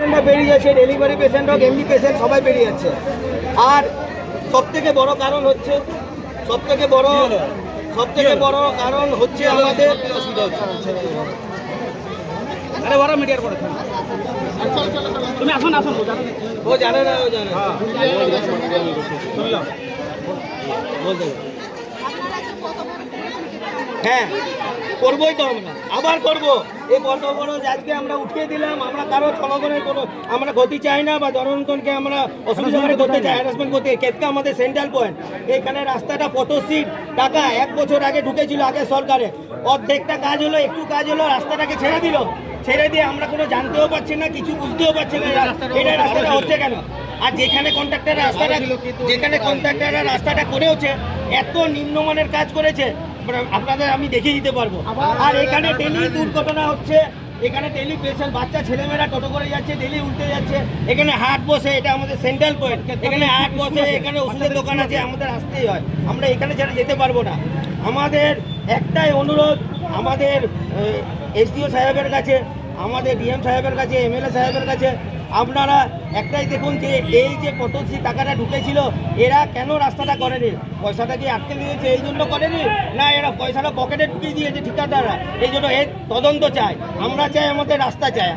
পেশেন্টরা বেরিয়ে যাচ্ছে, delivery patient হোক, এমনি পেশেন্ট সবাই বেরিয়ে যাচ্ছে। আর সবথেকে বড় কারণ হচ্ছে আমাদের ও জানে না হ্যাঁ করবোই তো, আমরা আবার করবো। এই কত বড় আজকে আমরা উঠিয়ে দিলাম, আমরা কারো জনগণের কোনো আমরা ক্ষতি চাই না বা জনগণকে আমরা অসুবিধা করতে চাই, হ্যারাসমেন্ট করতে। কেতকা আমাদের সেন্ট্রাল পয়েন্ট, এখানে রাস্তাটা পথশিট টাকা 1 বছর আগে ঢুকেছিল আগে সরকারে, অর্ধেকটা কাজ হলো, একটু কাজ হলো, রাস্তাটাকে ছেড়ে দিয়ে আমরা কোনো জানতেও পারছি না, কিছু বুঝতেও পারছি না এটা রাস্তাটা হচ্ছে কেন। আর যেখানে কন্ট্রাক্টররা রাস্তাটা করেওছে, এত নিম্নমানের কাজ করেছে আপনাদের আমি দেখিয়ে দিতে পারবো। আর এখানে ডেলি দুর্ঘটনা হচ্ছে, এখানে ডেলি পেশেন্ট বাচ্চা ছেলেমেয়েরা টোটো করে যাচ্ছে, ডেলি উল্টে যাচ্ছে। এখানে হাট বসে, এটা আমাদের সেন্ট্রাল পয়েন্ট, এখানে হাট বসে, এখানে ওষুধের দোকান আছে, আমাদের আসতেই হয়, আমরা এখানে ছাড়া যেতে পারবো না। আমাদের একটাই অনুরোধ, আমাদের এসডিও সাহেবের কাছে, আমাদের ডিএম সাহেবের কাছে, এমএলএ সাহেবের কাছে, আপনারা একটাই দেখুন যে এই যে পথশিট টাকাটা ঢুকেছিল, এরা কেন রাস্তাটা করেনি? পয়সাটা কি আটকে দিয়েছে এই জন্য করেনি, না এরা পয়সাটা পকেটে ঢুকিয়ে দিয়েছে ঠিকাদাররা? এই জন্য এর তদন্ত চাই, আমরা চাই, আমাদের রাস্তা চাই।